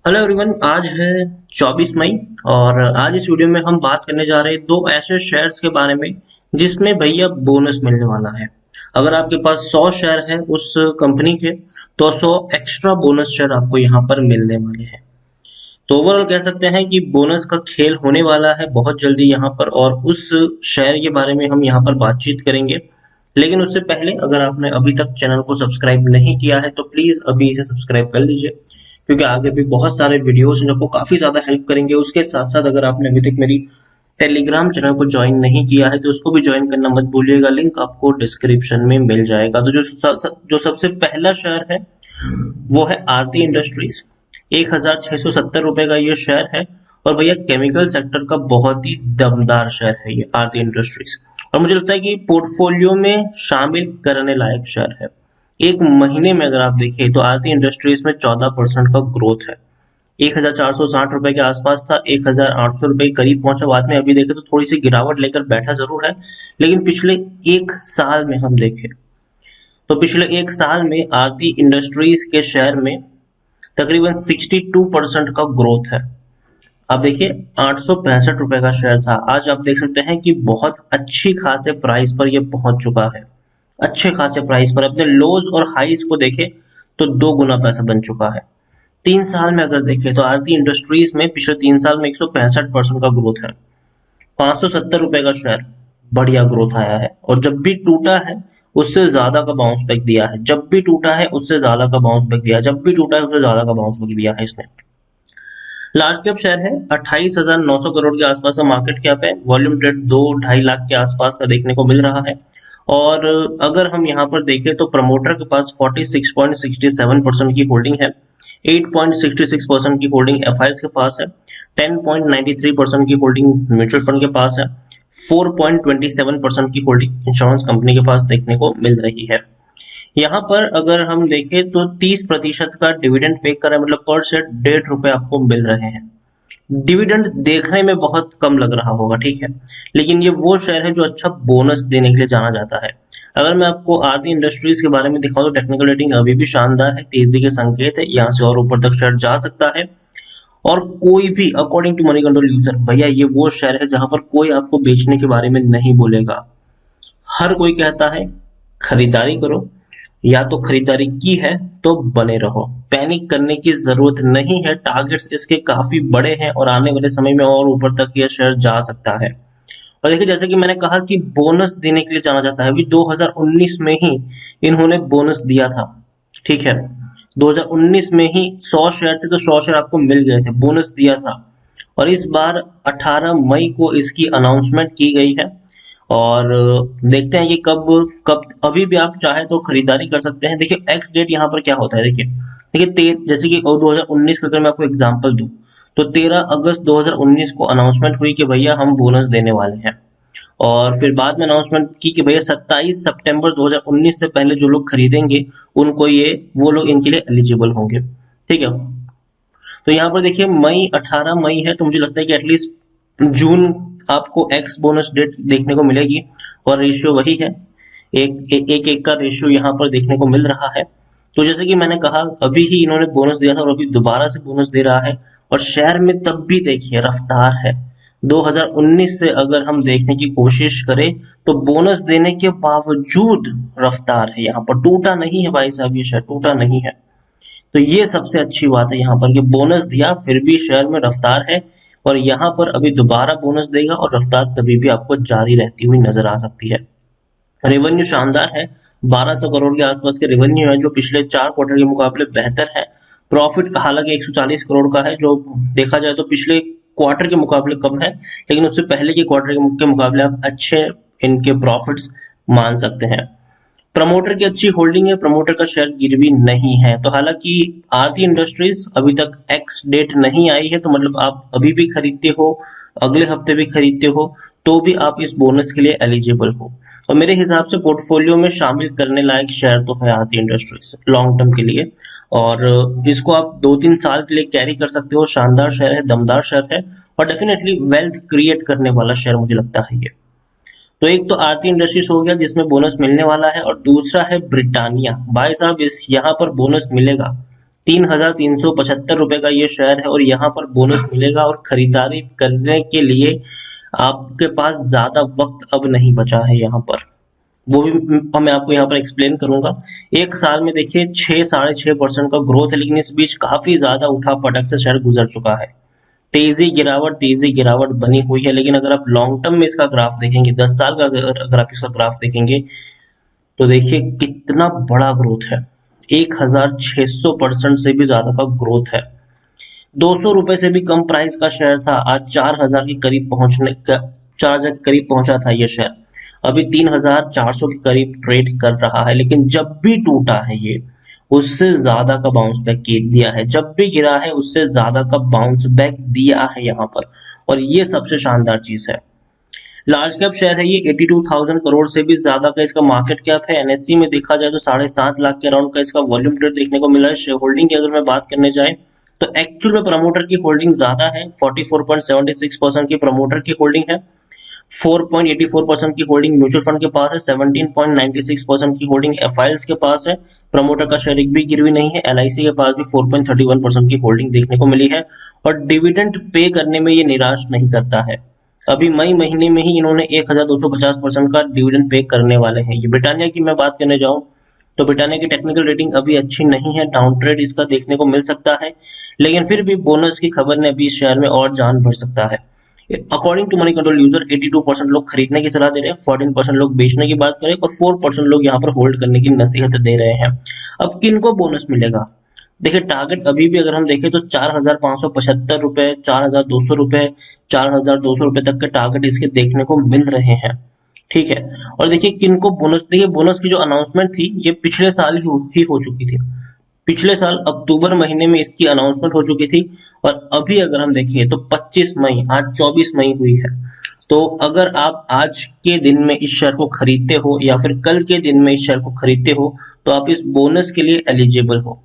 Hello everyone. आज है 24 मई और आज इस वीडियो में हम बात करने जा रहे हैं दो ऐसे शेयर्स के बारे में जिसमें भैया बोनस मिलने वाला है। अगर आपके पास 100 शेयर है उस कंपनी के तो 100 एक्स्ट्रा बोनस शेयर आपको यहाँ पर मिलने वाले हैं। तो ओवरऑल कह सकते हैं कि बोनस का खेल होने वाला है बहुत जल्दी यहाँ पर, और उस शेयर के बारे में हम यहाँ पर बातचीत करेंगे। लेकिन उससे पहले अगर आपने अभी तक चैनल को सब्सक्राइब नहीं किया है तो प्लीज अभी इसे सब्सक्राइब कर लीजिए, क्योंकि आगे भी बहुत सारे वीडियोस हैं जो आपको काफी ज्यादा हेल्प करेंगे। उसके साथ साथ अगर आपने अभी तक मेरी टेलीग्राम चैनल को ज्वाइन नहीं किया है तो उसको भी ज्वाइन करना मत भूलिएगा, लिंक आपको डिस्क्रिप्शन में मिल जाएगा। तो जो सबसे पहला शेयर है वो है आरती इंडस्ट्रीज। 1670 रुपए का ये शेयर है और भैया केमिकल सेक्टर का बहुत ही दमदार शेयर है ये आरती इंडस्ट्रीज, और मुझे लगता है कि पोर्टफोलियो में शामिल करने लायक शेयर है। एक महीने में अगर आप देखिए तो आरती इंडस्ट्रीज में 14% का ग्रोथ है। 1460 रुपए के आसपास था, 1800 रुपए के करीब पहुंचा। बाद में अभी देखें तो थोड़ी सी गिरावट लेकर बैठा जरूर है, लेकिन पिछले एक साल में हम देखें तो पिछले एक साल में आरती इंडस्ट्रीज के शेयर में तकरीबन 62% का ग्रोथ है। आप देखिए 865 रुपए का शेयर था, आज आप देख सकते हैं कि बहुत अच्छी खासे प्राइस पर यह पहुंच चुका है। अच्छे खासे प्राइस पर अपने लोज और हाईज को देखें तो 2 गुना पैसा बन चुका है। 3 साल में अगर देखें तो आरती इंडस्ट्रीज में पिछले 3 साल में 165% का ग्रोथ है। 570 रुपए का शेयर, बढ़िया ग्रोथ आया है। और जब भी टूटा है उससे ज्यादा का बाउंस बैक दिया है, जब भी टूटा है उससे ज्यादा का बाउंस बैक दिया है, जब भी टूटा है उससे ज्यादा का बाउंस बैक दिया है इसने। लार्ज कैप शेयर है, 28,900 करोड़ के आसपास का मार्केट कैप है। वॉल्यूम ट्रेड 2-2.5 लाख के आसपास का देखने को मिल रहा है। और अगर हम यहाँ पर देखें तो प्रमोटर के पास 46.67% की होल्डिंग है। 8.66% की होल्डिंग एफआईएस के पास है। 10.93% की होल्डिंग म्यूचुअल फंड के पास है। 4.27% की होल्डिंग इंश्योरेंस कंपनी के पास देखने को मिल रही है। यहाँ पर अगर हम देखें तो 30% का डिविडेंड पे कर रहा है, मतलब पर शेयर 1.5 रुपए आपको मिल रहे हैं। डिविडेंड देखने में बहुत कम लग रहा होगा, ठीक है, लेकिन ये वो शेयर है जो अच्छा बोनस देने के लिए जाना जाता है। अगर मैं आपको आरती इंडस्ट्रीज के बारे में दिखाऊं तो टेक्निकल रेटिंग अभी भी शानदार है, तेजी के संकेत है, यहाँ से और ऊपर तक शेयर जा सकता है। और कोई भी according to Money Control user भैया ये वो शेयर है जहां पर कोई आपको बेचने के बारे में नहीं बोलेगा। हर कोई कहता है खरीदारी करो, या तो खरीदारी की है तो बने रहो, पैनिक करने की जरूरत नहीं है। टारगेट्स इसके काफी बड़े हैं और आने वाले समय में और ऊपर तक यह शेयर जा सकता है। और देखिए जैसे कि मैंने कहा कि बोनस देने के लिए जाना जाता है, अभी 2019 में ही इन्होंने बोनस दिया था, ठीक है। 2019 में ही 100 शेयर थे तो 100 शेयर आपको मिल गए थे, बोनस दिया था। और इस बार 18 मई को इसकी अनाउंसमेंट की गई है। और देखते हैं कि कब कब अभी भी आप चाहे तो खरीदारी कर सकते हैं। देखिए एक्स डेट यहाँ पर क्या होता है, देखिए देखिए जैसे कि 2019 का अगर मैं आपको एग्जांपल दूं तो 13 अगस्त 2019 को अनाउंसमेंट हुई कि भैया हम बोनस देने वाले हैं। और फिर बाद में अनाउंसमेंट की कि भैया 27 सितंबर 2019 से पहले जो लोग खरीदेंगे उनको ये वो लोग इनके लिए एलिजिबल होंगे, ठीक है। तो यहाँ पर देखिए मई 18 मई है, तो मुझे लगता है कि एटलीस्ट जून आपको एक्स बोनस डेट देखने को मिलेगी। और रेशियो वही है, एक का रेशियो यहाँ पर देखने को मिल रहा है। तो जैसे कि मैंने कहा अभी ही इन्होंने बोनस दिया था और अभी दोबारा से बोनस दे रहा है। और शेयर में तब भी देखिए रफ्तार है। 2019 से अगर हम देखने की कोशिश करें तो बोनस देने के बावजूद रफ्तार है, यहाँ पर टूटा नहीं है भाई साहब, ये शेयर टूटा नहीं है। तो ये सबसे अच्छी बात है यहाँ पर कि बोनस दिया फिर भी शेयर में रफ्तार है। और यहाँ पर अभी दोबारा बोनस देगा और रफ्तार तभी भी आपको जारी रहती हुई नजर आ सकती है। रेवेन्यू शानदार है, 1200 करोड़ के आसपास के रेवेन्यू है जो पिछले 4 क्वार्टर के मुकाबले बेहतर है। प्रॉफिट हालांकि 140 करोड़ का है, जो देखा जाए तो पिछले क्वार्टर के मुकाबले कम है, लेकिन उससे पहले के क्वार्टर के मुकाबले आप अच्छे इनके प्रॉफिट्स मान सकते हैं। प्रमोटर की अच्छी होल्डिंग है, प्रमोटर का शेयर गिरवी नहीं है। तो हालांकि आरती इंडस्ट्रीज अभी तक एक्स डेट नहीं आई है, तो मतलब आप अभी भी खरीदते हो, अगले हफ्ते भी खरीदते हो, तो भी आप इस बोनस के लिए एलिजिबल हो। और मेरे हिसाब से पोर्टफोलियो में शामिल करने लायक शेयर तो है आरती इंडस्ट्रीज लॉन्ग टर्म के लिए। और इसको आप 2-3 साल के लिए कैरी कर सकते हो। शानदार शेयर है, दमदार शेयर है, और डेफिनेटली वेल्थ क्रिएट करने वाला शेयर मुझे लगता है ये। तो एक तो आरती इंडस्ट्रीज हो गया जिसमें बोनस मिलने वाला है, और दूसरा है ब्रिटानिया। भाई साहब इस यहाँ पर बोनस मिलेगा, ₹3,375 का ये शेयर है और यहाँ पर बोनस मिलेगा और खरीदारी करने के लिए आपके पास ज्यादा वक्त अब नहीं बचा है यहाँ पर। वो भी मैं आपको यहाँ पर एक्सप्लेन करूंगा। एक साल में देखिए 6-6.5% का ग्रोथ है, लेकिन इस बीच काफी ज्यादा उठा पटक से शेयर गुजर चुका है। तेजी गिरावट बनी हुई है, लेकिन अगर आप लॉन्ग टर्म में इसका ग्राफ देखेंगे, 10 साल का अगर आप इसका ग्राफ देखेंगे तो देखिए कितना बड़ा ग्रोथ है। 1600% से भी ज्यादा का ग्रोथ है। ₹200 से भी कम प्राइस का शेयर था, आज 4000 के करीब पहुंचने का 4000 के करीब पहुंचा था ये शेयर। अभी 3400 के करीब ट्रेड कर रहा है, लेकिन जब भी टूटा है ये उससे ज्यादा का बाउंस बैक दिया है, जब भी गिरा है उससे ज्यादा का बाउंस बैक दिया है यहाँ पर, और ये सबसे शानदार चीज है। लार्ज कैप शेयर है ये, 82,000 करोड़ से भी ज्यादा का इसका मार्केट कैप है। एनएससी में देखा जाए तो 7.5 लाख के अराउंड का इसका वॉल्यूम ट्रेड देखने को मिला है। शेयर होल्डिंग की अगर मैं बात करने जाए तो एक्चुअल में प्रमोटर की होल्डिंग ज्यादा है, 44.76% की प्रमोटर की होल्डिंग है, 4.84% की होल्डिंग म्यूचुअल फंड के पास है, 17.96% की होल्डिंग एफआईएल्स के पास है। प्रमोटर का शेयर एक भी गिरवी नहीं है। एलआईसी के पास भी 4.31% की होल्डिंग देखने को मिली है, और डिविडेंड पे करने में ये निराश नहीं करता है। अभी मई महीने में ही इन्होंने 1250% का डिविडेंड पे करने वाले हैं। ये ब्रिटानिया की मैं बात करने जाऊं तो ब्रिटानिया की टेक्निकल रेटिंग अभी अच्छी नहीं है, डाउन ट्रेड इसका देखने को मिल सकता है, लेकिन फिर भी बोनस की खबर ने अभी इस शेयर में और जान भर सकता है। According to Money Control user 82% लोग खरीदने की सलाह दे रहे हैं, 14% लोग बेचने की बात करें और 4% लोग यहाँ पर होल्ड करने की नसीहत दे रहे हैं। अब किनको बोनस मिलेगा? देखिए टारगेट अभी भी अगर हम देखें तो ₹4,575, ₹4,200, ₹4,200 तक के टारगेट इसके देखने को मिल रहे हैं। ठीक है, और देखिए किनको बोनस, देखिए बोनस की जो अनाउंसमेंट थी ये पिछले साल ही हो चुकी थी। पिछले साल अक्टूबर महीने में इसकी अनाउंसमेंट हो चुकी थी, और अभी अगर हम देखें तो 25 मई, आज 24 मई हुई है। तो अगर आप आज के दिन में इस शेयर को खरीदते हो या फिर कल के दिन में इस शेयर को खरीदते हो तो आप इस बोनस के लिए एलिजिबल हो।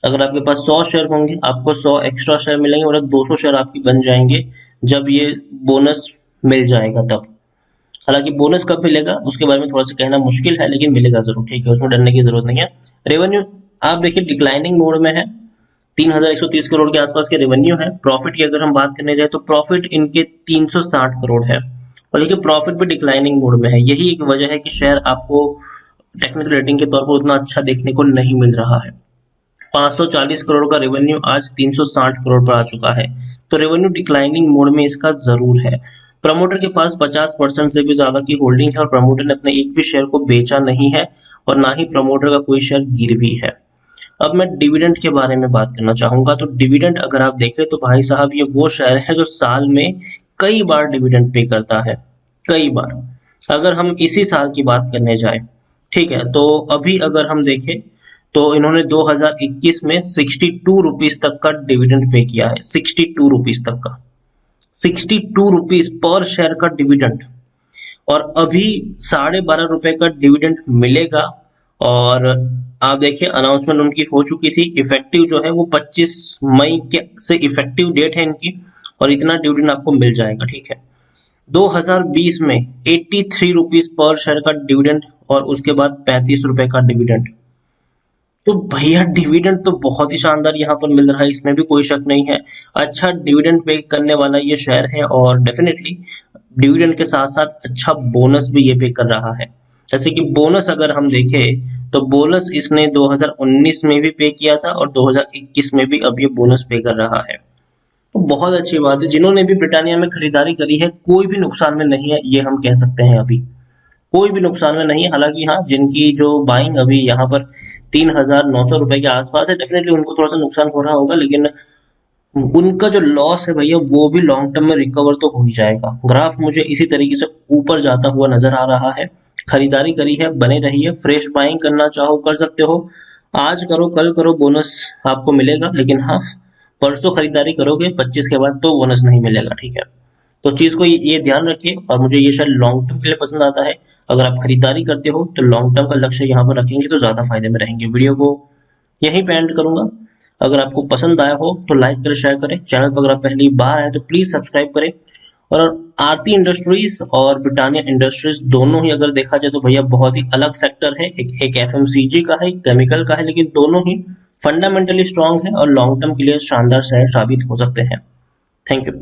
अगर आपके पास 100 शेयर होंगे आपको 100 एक्स्ट्रा शेयर मिलेंगे, और 200 शेयर आपकी बन जाएंगे जब ये बोनस मिल जाएगा तब। हालांकि बोनस कब मिलेगा उसके बारे में थोड़ा सा कहना मुश्किल है, लेकिन मिलेगा जरूर। ठीक है, उसमें डरने की जरूरत नहीं है। रेवेन्यू आप देखिए डिक्लाइनिंग मोड में है, 3,130 करोड़ के आसपास के रेवेन्यू है। प्रॉफिट की अगर हम बात करने जाए तो प्रॉफिट इनके 360 करोड़ है, और देखिए प्रॉफिट भी डिक्लाइनिंग मोड में है। यही एक वजह है कि शेयर आपको टेक्निकल रेटिंग के तौर पर उतना अच्छा देखने को नहीं मिल रहा है। 540 करोड़ का रेवेन्यू आज 360 करोड़ पर आ चुका है, तो रेवेन्यू डिक्लाइनिंग मोड में इसका जरूर है। प्रमोटर के पास 50% से भी ज्यादा की होल्डिंग है, और प्रमोटर ने अपने एक भी शेयर को बेचा नहीं है, और ना ही प्रमोटर का कोई शेयर गिरवी है। अब मैं डिविडेंड के बारे में बात करना चाहूंगा। तो डिविडेंड अगर आप देखें तो भाई साहब ये वो शेयर है जो साल में कई बार डिविडेंड पे करता है, कई बार। अगर हम इसी साल की बात करने जाए, ठीक है, तो अभी अगर हम देखें तो इन्होंने 2021 में 62 रुपीज तक का डिविडेंड पे किया है, 62 रुपीज तक का, 62 रुपीज पर शेयर का डिविडेंड। और अभी ₹12.5 का डिविडेंड मिलेगा, और आप देखिए अनाउंसमेंट उनकी हो चुकी थी। इफेक्टिव जो है वो 25 मई के से इफेक्टिव डेट है इनकी, और इतना डिविडेंड आपको मिल जाएगा। ठीक है, 2020 में 83 रुपीज पर शेयर का डिविडेंड, और उसके बाद ₹35 का डिविडेंड। तो भैया डिविडेंड तो बहुत ही शानदार यहाँ पर मिल रहा है, इसमें भी कोई शक नहीं है। अच्छा डिविडेंड पे करने वाला ये शेयर है, और डेफिनेटली डिविडेंड के साथ साथ अच्छा बोनस भी ये पे कर रहा है। जैसे कि बोनस अगर हम देखें तो बोनस इसने 2019 में भी पे किया था, और 2021 में भी अब ये बोनस पे कर रहा है। तो बहुत अच्छी बात है, जिन्होंने भी ब्रिटानिया में खरीदारी करी है कोई भी नुकसान में नहीं है, ये हम कह सकते हैं। अभी कोई भी नुकसान में नहीं है। हालांकि हाँ, जिनकी जो बाइंग अभी यहाँ पर ₹3,900 के आसपास है, डेफिनेटली उनको थोड़ा सा नुकसान हो रहा होगा, लेकिन उनका जो लॉस है भैया वो भी लॉन्ग टर्म में रिकवर तो हो ही जाएगा। ग्राफ मुझे इसी तरीके से ऊपर जाता हुआ नजर आ रहा है। खरीदारी करी है, बने रहिए। फ्रेश बाइंग करना चाहो कर सकते हो, आज करो कल करो, बोनस आपको मिलेगा। लेकिन हाँ, परसों खरीदारी करोगे 25 के बाद तो बोनस नहीं मिलेगा। ठीक है, तो चीज को ये ध्यान रखिए। और मुझे ये शेयर लॉन्ग टर्म के लिए पसंद आता है। अगर आप खरीदारी करते हो तो लॉन्ग टर्म का लक्ष्य यहाँ पर रखेंगे तो ज्यादा फायदे में रहेंगे। वीडियो को यहीं पे एंड करूंगा। अगर आपको पसंद आया हो तो लाइक करें, शेयर करें। चैनल पर अगर आप पहली बार आए तो प्लीज सब्सक्राइब करें, और आरती इंडस्ट्रीज और ब्रिटानिया इंडस्ट्रीज दोनों ही अगर देखा जाए तो भैया बहुत ही अलग सेक्टर है। एक एफएमसीजी का है, केमिकल का है, लेकिन दोनों ही फंडामेंटली स्ट्रांग है और लॉन्ग टर्म के लिए शानदार शेयर साबित हो सकते हैं। Thank you.